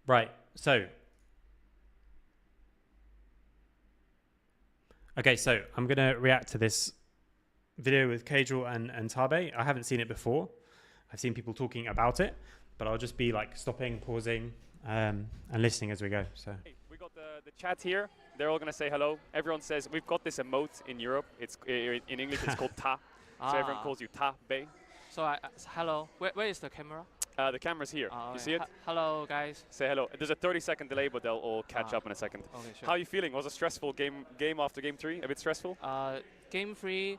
Right. So, okay. So I'm going to react to this video with Cadrel and Tabe. I haven't seen it before. I've seen people talking about it, but I'll just be like stopping, pausing, and listening as we go. So Hey, we got the chat here. They're all going to say hello. Everyone says, we've got this emote in Europe. It's in English, it's called ta. So everyone calls you ta Bay. So hello. Where is the camera? The camera's here. You see it? Hello, guys. Say hello. There's a 30-second delay, but they'll all catch up in a second. Okay, sure. How are you feeling? Was it stressful game after game 3? A bit stressful? Game 3,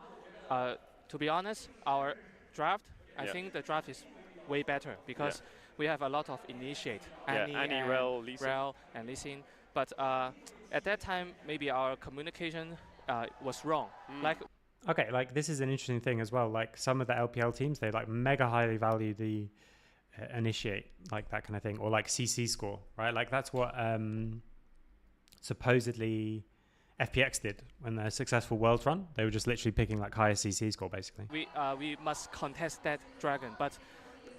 to be honest, our draft, I think the draft is way better because we have a lot of initiate. Annie, Rel, Lee Sin. and Lee Sin. But at that time, maybe our communication was wrong. okay, like this is an interesting thing as well. Like some of the LPL teams, they like mega highly value the initiate, like that kind of thing, or like CC score, right? Like that's what supposedly FPX did when their successful Worlds run. They were just literally picking like highest CC score, basically. We must contest that dragon, but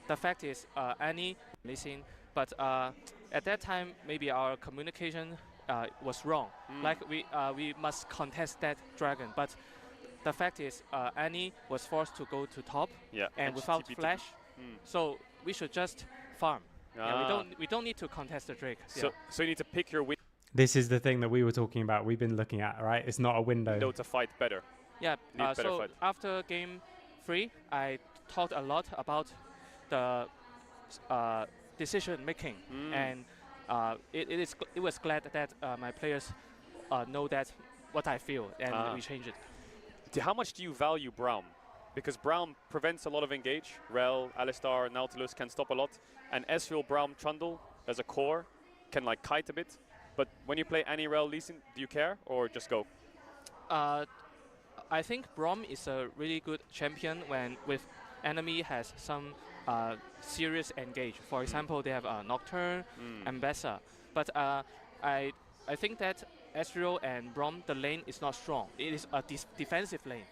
the fact is, Annie, listen, but at that time, maybe our communication was wrong. We must contest that dragon, but the fact is, Annie was forced to go to top, and without flash, so we should just farm. We don't need to contest the Drake. So you need to pick your window This is the thing that we were talking about. We've been looking at, right? It's not a window to fight better. Yeah. So after game 3, I talked a lot about the decision making, and it was glad that my players know that what I feel, and we change it. How much do you value Braum? Because Braum prevents a lot of engage. Rel, Alistar, Nautilus can stop a lot, and Ezreal, Braum, Trundle as a core can like kite a bit. But when you play Annie, Rel, Lee Sin, do you care or just go? I think Braum is a really good champion when with enemy has some serious engage. For example, they have Nocturne, Ambassador. But I think that Ezreal and Braum, the lane is not strong. It is a defensive lane.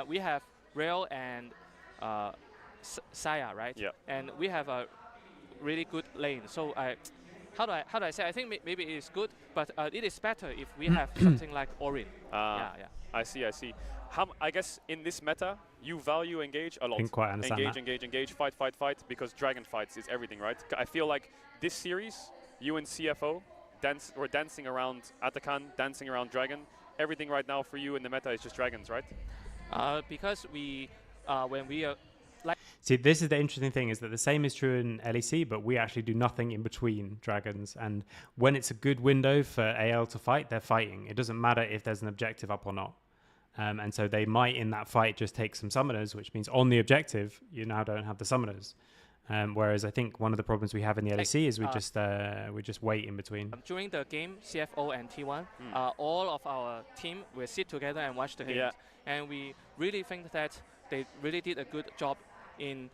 We have Rel and Saya, right? Yeah. And we have a really good lane. So how do I say? I think maybe it is good, but it is better if we have something like Orin. I see. I guess in this meta, you value engage a lot. Didn't quite understand engage, fight, because dragon fights is everything, right? I feel like this series, you and CFO were dancing around Atakan, dancing around dragon. Everything right now for you in the meta is just dragons, right? Because when we are See, this is the interesting thing, is that the same is true in LEC, but we actually do nothing in between dragons. And when it's a good window for AL to fight, they're fighting. It doesn't matter if there's an objective up or not. And so they might, in that fight, just take some summoners, which means on the objective, you now don't have the summoners. Whereas I think one of the problems we have in the LEC is we just wait in between. During the game, CFO and T1, all of our team will sit together and watch the game. Yeah. And we really think that they really did a good job in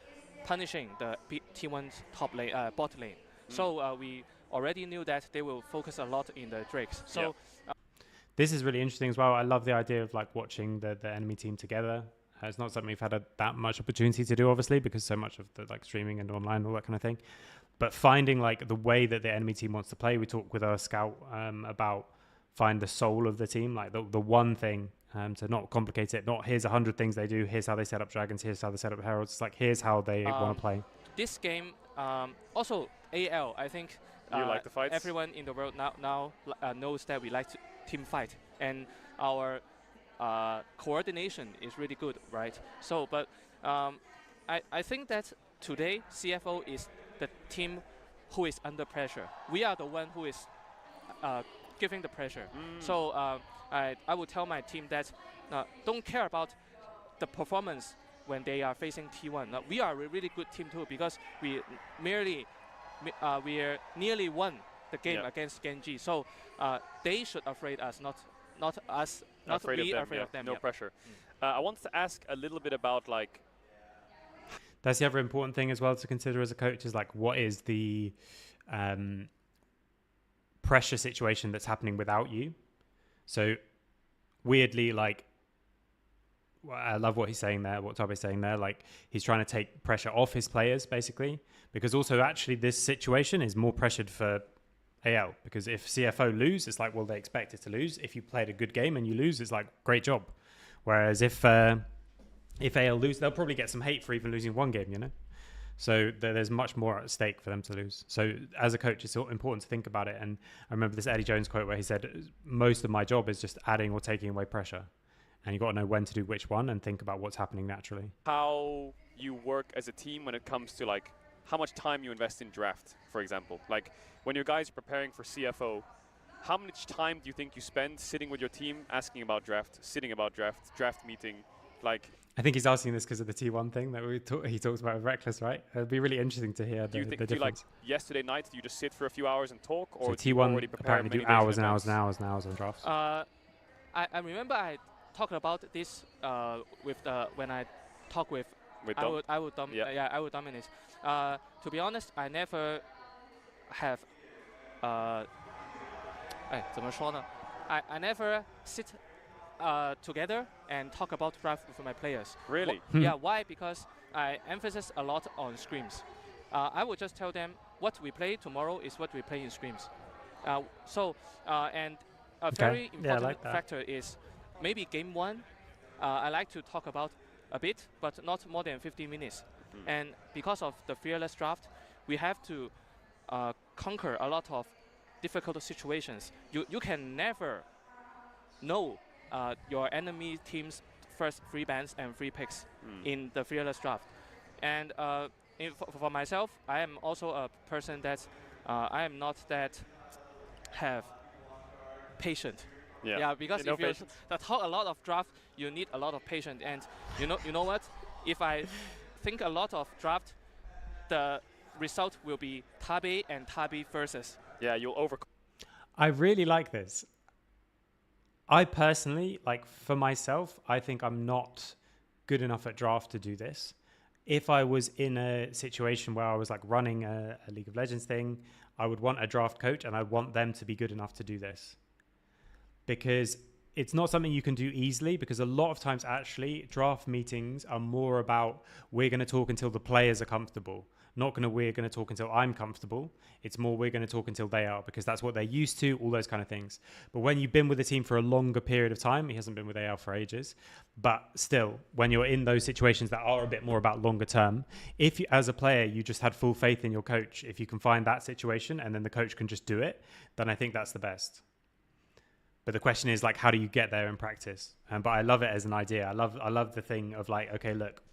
punishing the T1's top lane, bot lane. So we already knew that they will focus a lot in the Drakes. So this is really interesting as well. I love the idea of like watching the enemy team together. It's not something we've had that much opportunity to do, obviously, because so much of the like streaming and online, all that kind of thing. But finding like the way that the enemy team wants to play, we talk with our scout about find the soul of the team, like the one thing. To not complicate it, not here's 100 things they do, here's how they set up dragons, here's how they set up heralds. It's like here's how they want to play. This game, also AL, I think you like the fights? Everyone in the world now knows that we like to team fight, and our coordination is really good, right? So, but I think that today CFO is the team who is under pressure. We are the one who is giving the pressure. So I would tell my team that don't care about the performance when they are facing T1. We are a really good team too, because we nearly won the game against Genji. So they should afraid us, not us, not we afraid of them. No pressure. I wanted to ask a little bit about like. That's the other important thing as well to consider as a coach, is like what is the pressure situation that's happening without you. So weirdly, like I love what he's saying there, what Tabe's saying there. Like, he's trying to take pressure off his players, basically, because also actually this situation is more pressured for AL, because if CFO lose, it's like, well, they expect it to lose. If you played a good game and you lose, it's like, great job. Whereas if AL lose, they'll probably get some hate for even losing one game, you know? So there's much more at stake for them to lose. So as a coach, it's important to think about it. And I remember this Eddie Jones quote where he said, most of my job is just adding or taking away pressure. And you've got to know when to do which one and think about what's happening naturally. How you work as a team when it comes to like how much time you invest in draft, for example. Like when your guys are preparing for CFO, how much time do you think you spend sitting with your team, asking about draft, sitting about draft meeting? Like, I think he's asking this because of the T1 thing that he talks about with Reckless, right? It'd be really interesting to hear the difference. Do you like yesterday night, do you just sit for a few hours and talk? Or so do you T1 already prepare apparently many do hours days in and hours and advance? hours and hours on drafts. I remember I talked about this with when I talk with Dom? I would dominate. To be honest, I never have 怎么说呢? I never sit together and talk about draft with my players. Really? Yeah, why? Because I emphasize a lot on scrims. I would just tell them what we play tomorrow is what we play in scrims. And a very important factor is maybe game one, I like to talk about a bit, but not more than 15 minutes. And because of the fearless draft, we have to conquer a lot of difficult situations. You can never know your enemy team's first free bans and free picks in the fearless draft. And for myself, I am also a person that I am not that have patient. Yeah, because if you talk a lot of draft, you need a lot of patience. And you know what? If I think a lot of draft, the result will be Tabe and Tabe versus. Yeah, you'll over. I really like this. I personally, like for myself, I think I'm not good enough at draft to do this. If I was in a situation where I was like running a League of Legends thing, I would want a draft coach and I want them to be good enough to do this. Because it's not something you can do easily, because a lot of times actually draft meetings are more about we're going to talk until the players are comfortable. We're going to talk until I'm comfortable. It's more we're going to talk until they are, because that's what they're used to, all those kind of things. But when you've been with the team for a longer period of time, he hasn't been with AL for ages, but still, when you're in those situations that are a bit more about longer term, if you, as a player, you just had full faith in your coach, if you can find that situation and then the coach can just do it, then I think that's the best. But the question is like, how do you get there in practice? But I love it as an idea. I love the thing of like, okay, look,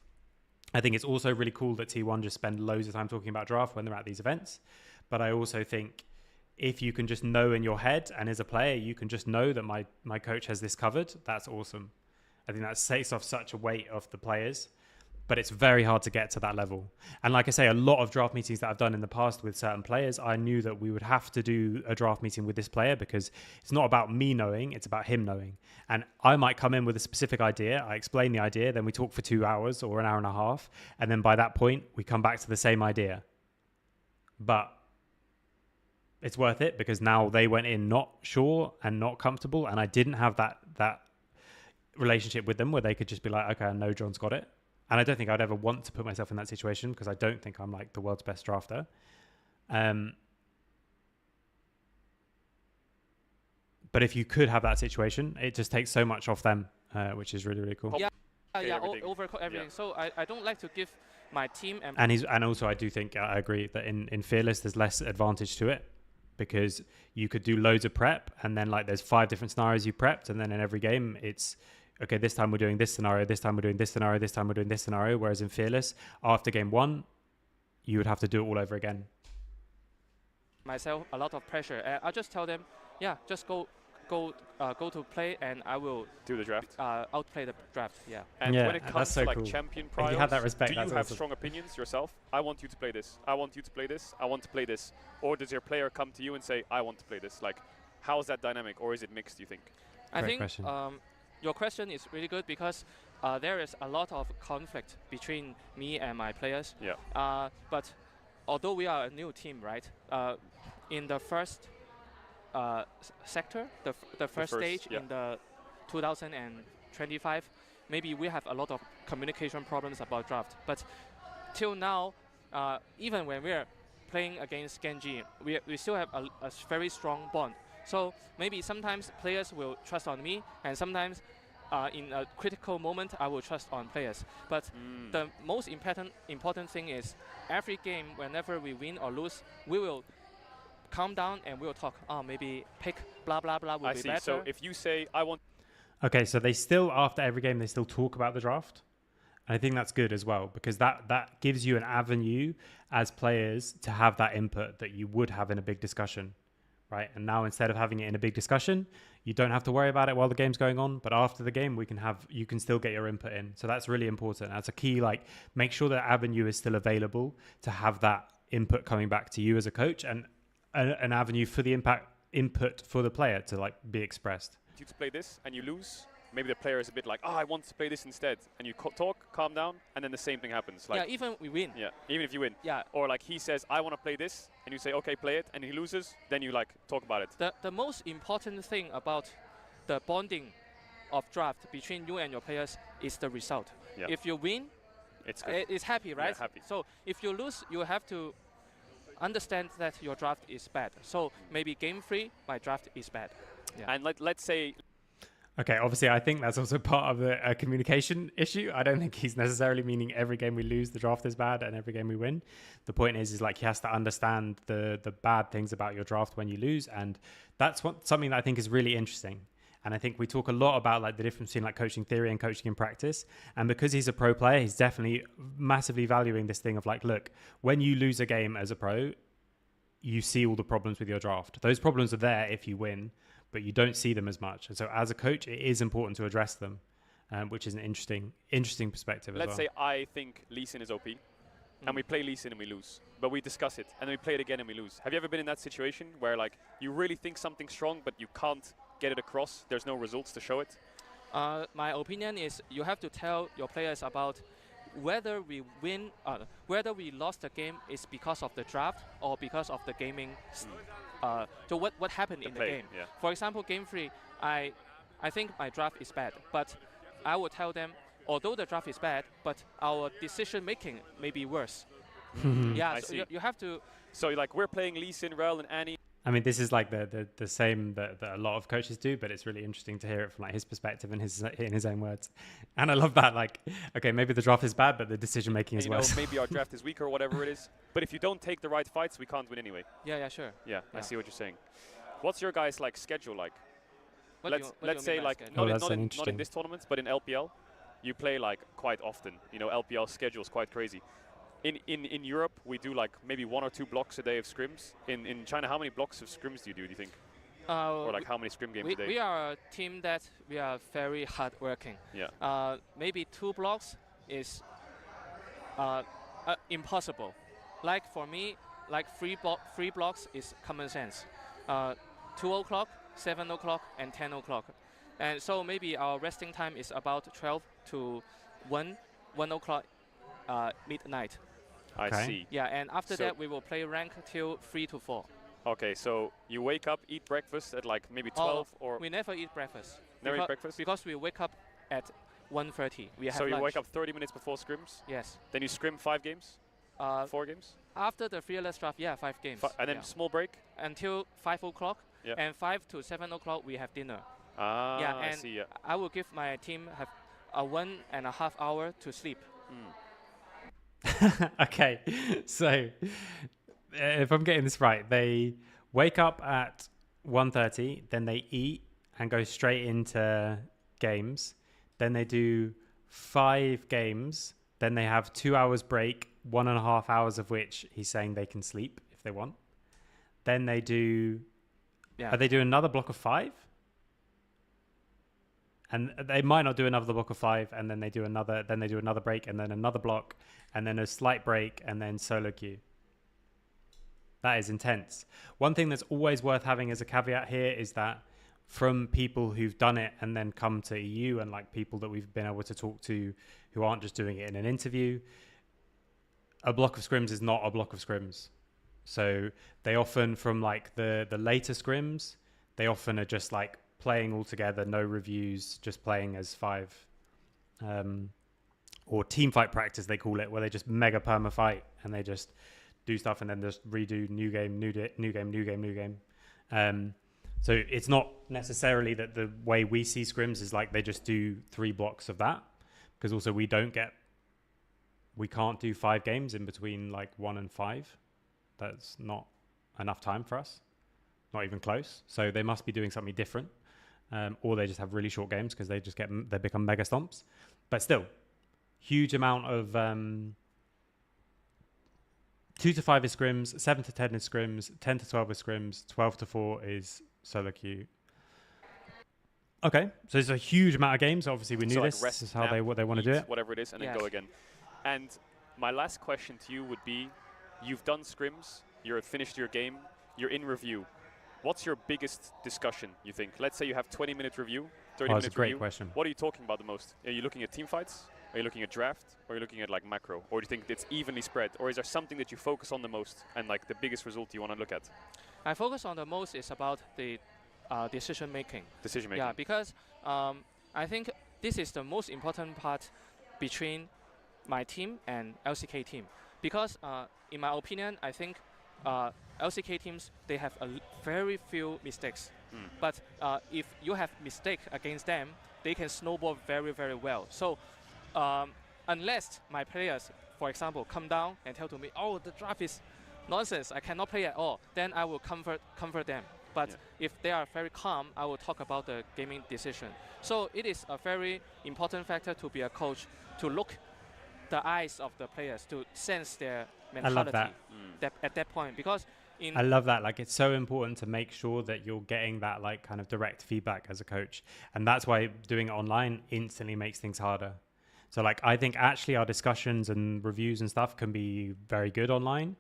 I think it's also really cool that T1 just spend loads of time talking about draft when they're at these events. But I also think if you can just know in your head, and as a player, you can just know that my coach has this covered, that's awesome. I think that takes off such a weight off the players. But it's very hard to get to that level. And like I say, a lot of draft meetings that I've done in the past with certain players, I knew that we would have to do a draft meeting with this player because it's not about me knowing, it's about him knowing. And I might come in with a specific idea, I explain the idea, then we talk for 2 hours or an hour and a half. And then by that point, we come back to the same idea. But it's worth it because now they went in not sure and not comfortable. And I didn't have that relationship with them where they could just be like, okay, I know John's got it. And I don't think I'd ever want to put myself in that situation because I don't think I'm like the world's best drafter. But if you could have that situation, it just takes so much off them, which is really, really cool. Yeah, overcome everything. Yeah. So I don't like to give my team and also I do think I agree that in Fearless there's less advantage to it because you could do loads of prep and then like there's 5 different scenarios you prepped and then in every game it's okay, this time we're doing this scenario, this time we're doing this scenario, this time we're doing this scenario. Whereas in Fearless, after game 1, you would have to do it all over again. Myself, a lot of pressure. I'll just tell them, yeah, just go to play, and I will do the draft. Outplay the draft. Yeah. And yeah, when it comes to like champion priors, you have that respect, do you have strong opinions yourself? I want you to play this. I want you to play this. I want to play this. Or does your player come to you and say, I want to play this? Like, how is that dynamic, or is it mixed? Do you think? I think. Your question is really good because there is a lot of conflict between me and my players. Yeah. But although we are a new team, right? In the first sector, the first stage in the 2025, maybe we have a lot of communication problems about draft. But till now, even when we're playing against Genji, we still have a very strong bond. So maybe sometimes players will trust on me, and sometimes in a critical moment, I will trust on players. But the most important thing is every game, whenever we win or lose, we will calm down and we'll talk. Oh, maybe pick blah blah blah will I be see. better. So if you say I want, Okay, so they still, after every game, they still talk about the draft. And I think that's good as well, because that gives you an avenue as players to have that input that you would have in a big discussion, right? And now instead of having it in a big discussion, you don't have to worry about it while the game's going on. But after the game, you can still get your input in. So that's really important. That's a key, like, make sure that avenue is still available to have that input coming back to you as a coach, and an avenue for the input for the player to like be expressed. you to play this and you lose, maybe the player is a bit like, I want to play this instead, and you talk, calm down, and then the same thing happens. Like, yeah, even we win. yeah, even if you win. Yeah. Or like he says, I want to play this, and you say, okay, play it, and he loses, then you like talk about it. The most important thing about the bonding of draft between you and your players is the result. Yeah. If you win, It's good. it's happy, right? Yeah, happy. So if you lose, you have to understand that your draft is bad. So maybe game 3, my draft is bad. Yeah. And let's say, Okay, obviously, I think that's also part of the communication issue. I don't think he's necessarily meaning every game we lose, the draft is bad, and every game we win. The point is like he has to understand the bad things about your draft when you lose, and that's something that I think is really interesting. And I think we talk a lot about like the difference between like coaching theory and coaching in practice. And because he's a pro player, he's definitely massively valuing this thing of like, look, when you lose a game as a pro, you see all the problems with your draft. Those problems are there if you win, but you don't see them as much. And so as a coach, it is important to address them, which is an interesting perspective as well. let's say I think Lee Sin is OP, and we play Lee Sin and we lose, but we discuss it, and then we play it again and we lose. Have you ever been in that situation where like you really think something's strong, but you can't get it across? There's no results to show it? My opinion is you have to tell your players about whether we win, whether we lost the game is because of the draft or because of the gaming. So what happened in the game? Yeah. For example, game 3, I think my draft is bad, but I will tell them, although the draft is bad, but our decision making may be worse. Yeah, I so see. you have to. So like we're playing Lee Sin, Rel, and Annie. I mean, this is like the same that a lot of coaches do, but it's really interesting to hear it from like his perspective and in his own words. And I love that. Like, okay, maybe the draft is bad, but the decision making is You know, worse. maybe our draft is weak or whatever it is. But if you don't take the right fights, we can't win anyway. Yeah, sure. Yeah, I Yeah. see what you're saying. What's your guys' like schedule like? What let's do you say mean by like schedule? Oh, that's not in interesting. this tournament, but in LPL, you play like quite often. You know, LPL schedule is quite crazy. In Europe, we do like maybe 1 or 2 blocks a day of scrims. In China, how many blocks of scrims do you think? Or like how many scrim games a day? We are a team that we are very hardworking. Yeah. Maybe 2 blocks is impossible. Like for me, like 3 blocks is common sense. 2 o'clock, 7 o'clock, and 10 o'clock. And so maybe our resting time is about 12 to 1 o'clock midnight. I Okay. see. Yeah, and after So- that we will play rank till 3 to 4. Okay, so you wake up, eat breakfast at like maybe 12 or We never eat breakfast. never eat Becau- breakfast? Because we wake up at 1:30. We have So you lunch. wake up 30 minutes before scrims, Yes. then you scrim 5 games, 4 games, After the fearless draft, 5 games. and then yeah. small break. Until 5 o'clock. Yeah. And 5 to 7 o'clock we have dinner. Ah, Yeah, I and see. Yeah. I will give my team have a 1.5 hour to sleep. Okay, so if I'm getting this right, they wake up at 1:30, then they eat and go straight into games. Then they do 5 games. Then they have 2 hours break, 1.5 hours of which he's saying they can sleep if they want. Then they do. Yeah. They do another block of 5. And they might not do another block of 5, and then they do another break, and then another block, and then a slight break, and then solo queue. That is intense. One thing that's always worth having as a caveat here is that from people who've done it and then come to EU, and like people that we've been able to talk to who aren't just doing it in an interview, a block of scrims is not a block of scrims. So they often, from like the later scrims, they often are just like playing all together, no reviews, just playing as 5. or team fight practice they call it, where they just mega perma fight and they just do stuff and then just redo new game, new game. So it's not necessarily that the way we see scrims is like they just do 3 blocks of that, because also we can't do 5 games in between like 1 and 5. That's not enough time for us, not even close. So they must be doing something different, or they just have really short games because they become mega stomps. But still, huge amount of 2 to 5 is scrims, 7 to 10 is scrims, 10 to 12 is scrims, 12 to 4 is solo queue. Okay, so there's a huge amount of games. Obviously, we knew like this. rest, This is how nap, they want to do it. Whatever it is, and then go again. And my last question to you would be, you've done scrims, you're finished your game, you're in review. What's your biggest discussion, you think? Let's say you have 20-minute review, 30-minute review. That's a great question. What are you talking about the most? Are you looking at team fights? Are you looking at draft? Or are you looking at like macro? Or do you think it's evenly spread? Or is there something that you focus on the most and like the biggest result you want to look at? I focus on the most is about the decision making. Decision making. Yeah, because I think this is the most important part between my team and LCK team. Because in my opinion, I think LCK teams, they have very few mistakes. But if you have mistake against them, they can snowball very, very well. So unless my players, for example, come down and tell to me, oh, the draft is nonsense, I cannot play at all, then I will comfort them. But if they are very calm, I will talk about the gaming decision. So it is a very important factor to be a coach, to look the eyes of the players, to sense their mentality. I love that. At that point. Because I love that. Like, it's so important to make sure that you're getting that like kind of direct feedback as a coach. And that's why doing it online instantly makes things harder. So like, I think actually our discussions and reviews and stuff can be very good online,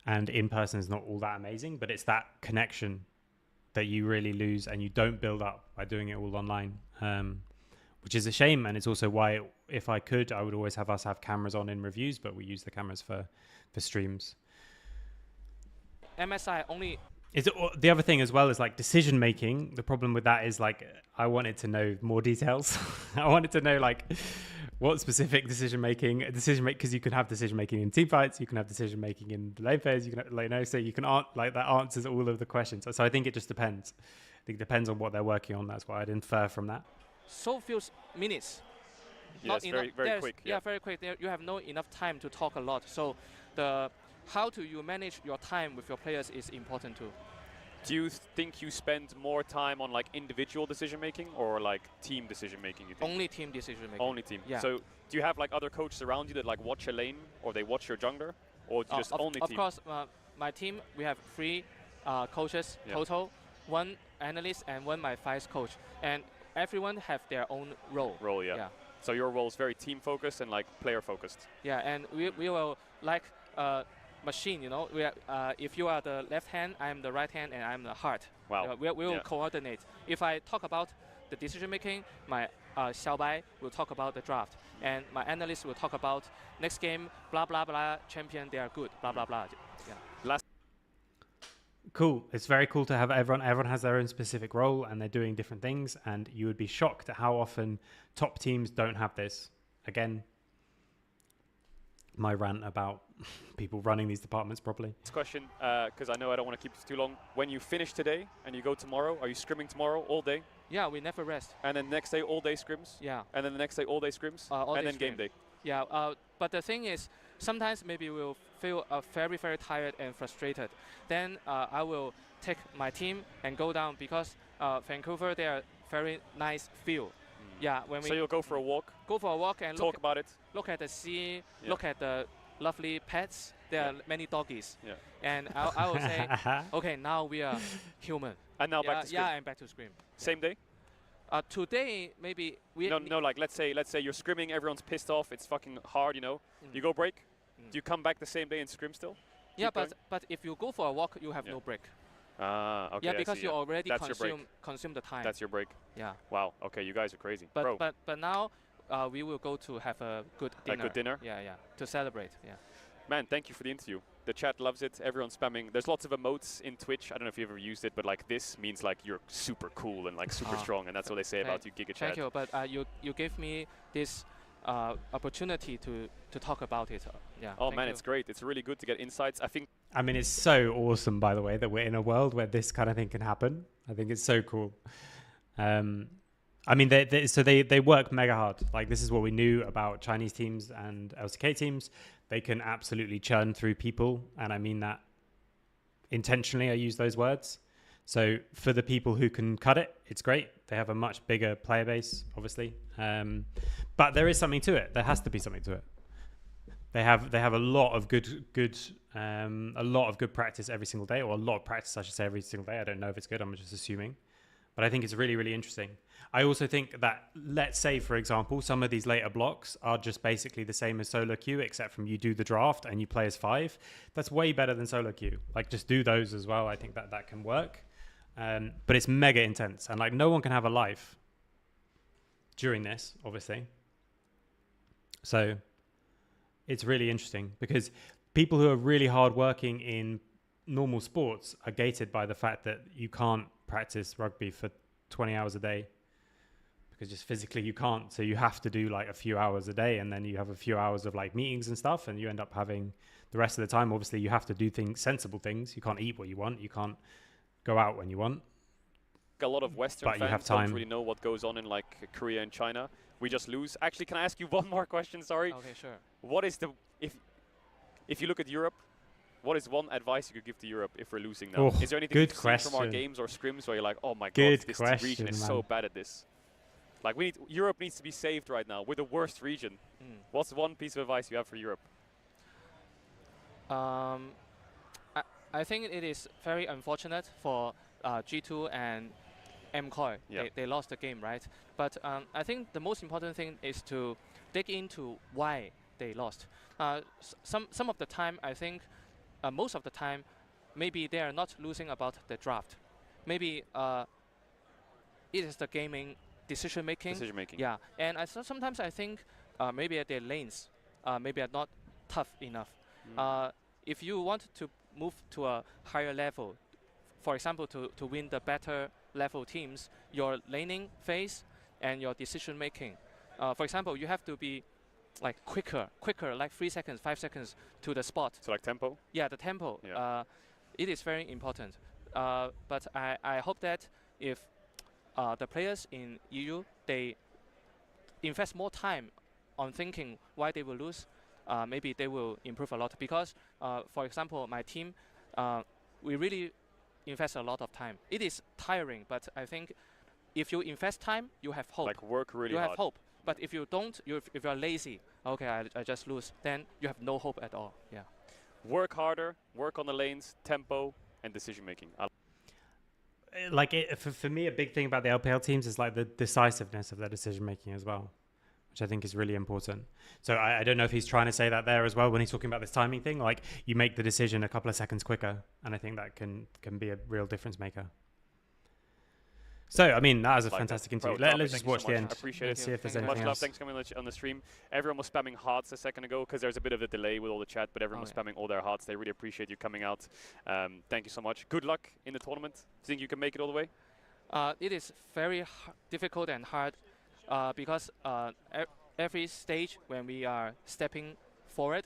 and in person is not all that amazing, but it's that connection that you really lose and you don't build up by doing it all online, which is a shame. And it's also why, if I could, I would always have us have cameras on in reviews, but we use the cameras for streams. MSI only... The other thing as well is like decision making. The problem with that is like, I wanted to know more details. I wanted to know like what specific decision making, because you can have decision making in team fights, you can have decision making in the lane phase, you can so you can like that answers all of the questions. So I think it just depends. I think it depends on what they're working on. That's why I'd infer from that. So few minutes. Yes, very quick. Yeah, very quick. You have no enough time to talk a lot. So how do you manage your time with your players is important too. Do you think you spend more time on like individual decision making or like team decision making? You think? Only team decision making. Only team. Yeah. So do you have like other coaches around you that like watch a lane, or they watch your jungler, or just only team? Of course, my team, we have 3 coaches total, 1 analyst and 1 my vice coach, and everyone have their own role. Yeah. So your role is very team focused and like player focused. Yeah, and we will like machine, you know. If you are the left hand, I am the right hand, and I am the heart. Wow. We will coordinate. If I talk about the decision making, my Xiaobai will talk about the draft, and my analyst will talk about next game, blah blah blah, champion, they are good, blah blah blah. Yeah. Cool. It's very cool to have everyone has their own specific role and they're doing different things, and you would be shocked at how often top teams don't have this. Again, my rant about people running these departments properly. This question, because I know I don't want to keep this too long. When you finish today and you go tomorrow, are you scrimming tomorrow all day? Yeah, we never rest. And then the next day all day scrims? Yeah. And then the next day all day scrims? And then game day? Yeah, but the thing is, sometimes maybe we'll feel very, very tired and frustrated. Then I will take my team and go down, because Vancouver, they are very nice field. Yeah, so you'll go for a walk? Go for a walk and talk about it. Look at the sea, look at the lovely pets. There are many doggies. Yeah. And I will say, okay, now we are human. And now back to scrim. Yeah, and back to scrim. Same day? Today, maybe we... No, like let's say you're scrimming, everyone's pissed off, it's fucking hard, you know. You go break. Do you come back the same day and scrim still? Yeah, but if you go for a walk, you have no break. Okay. Yeah, because you already consume the time. That's your break. Yeah. Wow. Okay, you guys are crazy. But now we will go to have a good dinner. A good dinner? Yeah, to celebrate. Yeah. Man, thank you for the interview. The chat loves it. Everyone's spamming. There's lots of emotes in Twitch. I don't know if you've ever used it, but like this means like you're super cool and like super strong, and that's what they say about you, GigaChat. Thank you, but you gave me this opportunity to talk about it. Yeah. Oh man, it's great. It's really good to get insights. I mean, it's so awesome, by the way, that we're in a world where this kind of thing can happen. I think it's so cool. I mean, they work mega hard. Like, this is what we knew about Chinese teams and LCK teams. They can absolutely churn through people, and I mean that intentionally. I use those words. So for the people who can cut it, it's great. They have a much bigger player base, obviously, but there is something to it. There has to be something to it. They have a lot of good practice every single day, or a lot of practice, I should say, every single day. I don't know if it's good. I'm just assuming. But I think it's really, really interesting. I also think that, let's say, for example, some of these later blocks are just basically the same as solo queue, except from you do the draft and you play as 5. That's way better than solo queue. Like, just do those as well. I think that can work. But it's mega intense. And, like, no one can have a life during this, obviously. So it's really interesting because people who are really hardworking in normal sports are gated by the fact that you can't practice rugby for 20 hours a day because just physically you can't. So you have to do like a few hours a day, and then you have a few hours of like meetings and stuff, and you end up having the rest of the time. Obviously you have to do sensible things. You can't eat what you want. You can't go out when you want. A lot of Western but fans don't really know what goes on in like Korea and China. We just lose. Actually, can I ask you one more question? Sorry. Okay, sure. What is if you look at Europe, what is one advice you could give to Europe if we're losing now? Is there anything you've seen from our games or scrims where you're like, oh my god, this region is so bad at this? Like, Europe needs to be saved right now. We're the worst region. What's one piece of advice you have for Europe? I think it is very unfortunate for G2 and MCOY. They lost the game, right? But I think the most important thing is to dig into why they lost. Some of the time, I think, most of the time, maybe they are not losing about the draft. Maybe it is the gaming decision making. Yeah, and sometimes I think maybe their lanes maybe are not tough enough. If you want to move to a higher level, for example, to win the better level teams, your laning phase and your decision making. For example, you have to be like quicker, like 3 seconds, 5 seconds to the spot. So like tempo? Yeah, the tempo. Yeah. It is very important. But I hope that if the players in EU, they invest more time on thinking why they will lose, maybe they will improve a lot. Because, for example, my team, we really invest a lot of time. It is tiring, but I think if you invest time, you have hope. Like work really hard. You have hope. But if you don't, if you're lazy, okay, I just lose, then you have no hope at all. Yeah. Work harder, work on the lanes, tempo, and decision making. Like for me, a big thing about the LPL teams is like the decisiveness of their decision making as well, which I think is really important. So I don't know if he's trying to say that there as well when he's talking about this timing thing. Like, you make the decision a couple of seconds quicker, and I think that can be a real difference maker. So, I mean, that was a fantastic interview. Let's just watch the end. I appreciate Let's it. see if there's anything much love. else. Thanks for coming on the stream. Everyone was spamming hearts a second ago because there's a bit of a delay with all the chat, but everyone was spamming all their hearts. They really appreciate you coming out. Thank you so much. Good luck in the tournament. Do you think you can make it all the way? It is very difficult and hard because every stage when we are stepping forward,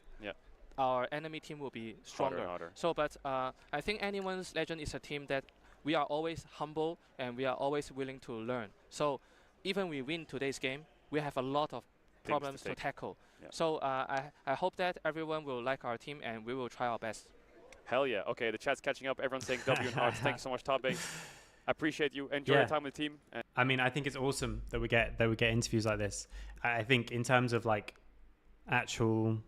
our enemy team will be stronger. Harder. So, but I think Anyone's Legend is a team that we are always humble and we are always willing to learn. So even we win today's game, we have a lot of problems to tackle. Yeah. So I hope that everyone will like our team and we will try our best. Hell yeah. Okay, the chat's catching up. Everyone's saying W and hearts. Thank you so much, Tabe. I appreciate you. Enjoy your time with the team. I mean, I think it's awesome that we get interviews like this. I think in terms of like actual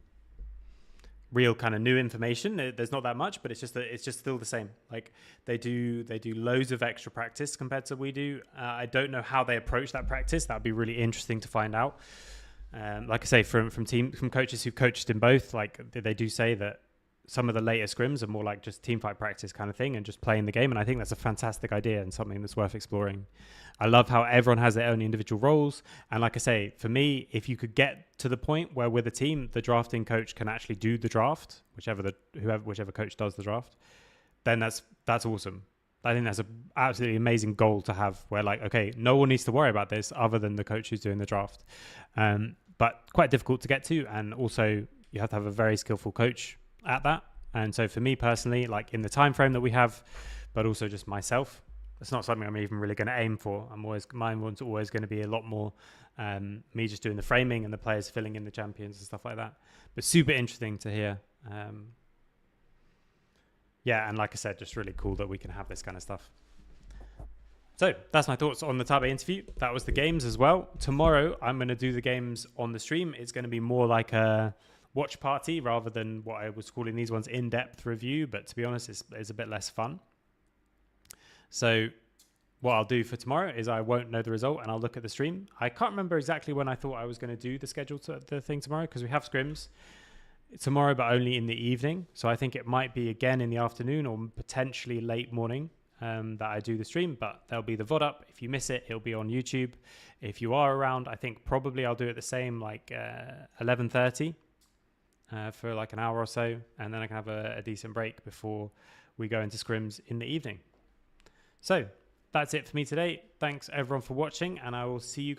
real kind of new information, there's not that much, but it's just still the same. Like they do loads of extra practice compared to we do. I don't know how they approach that practice. That'd be really interesting to find out. Like I say, from coaches who've coached in both, like they do say that some of the later scrims are more like just team fight practice kind of thing and just playing the game. And I think that's a fantastic idea and something that's worth exploring. I love how everyone has their own individual roles. And like I say, for me, if you could get to the point where with a team, the drafting coach can actually do the draft, whichever coach does the draft, then that's awesome. I think that's an absolutely amazing goal to have where like, okay, no one needs to worry about this other than the coach who's doing the draft. But quite difficult to get to. And also you have to have a very skillful coach at that. And so for me personally, like in the time frame that we have, but also just myself, it's not something I'm even really going to aim for. Mine one's always going to be a lot more me just doing the framing and the players filling in the champions and stuff like that. But super interesting to hear. Yeah, and like I said, just really cool that we can have this kind of stuff. So that's my thoughts on the Tabe interview. That was the games as well. Tomorrow, I'm going to do the games on the stream. It's going to be more like a watch party rather than what I was calling these ones in-depth review. But to be honest, it's a bit less fun. So what I'll do for tomorrow is I won't know the result and I'll look at the stream. I can't remember exactly when I thought I was going to do the schedule to the thing tomorrow because we have scrims tomorrow, but only in the evening. So I think it might be again in the afternoon or potentially late morning that I do the stream, but there'll be the VOD up. If you miss it, it'll be on YouTube. If you are around, I think probably I'll do it the same, like 11:30 for like an hour or so. And then I can have a decent break before we go into scrims in the evening. So that's it for me today. Thanks everyone for watching and I will see you guys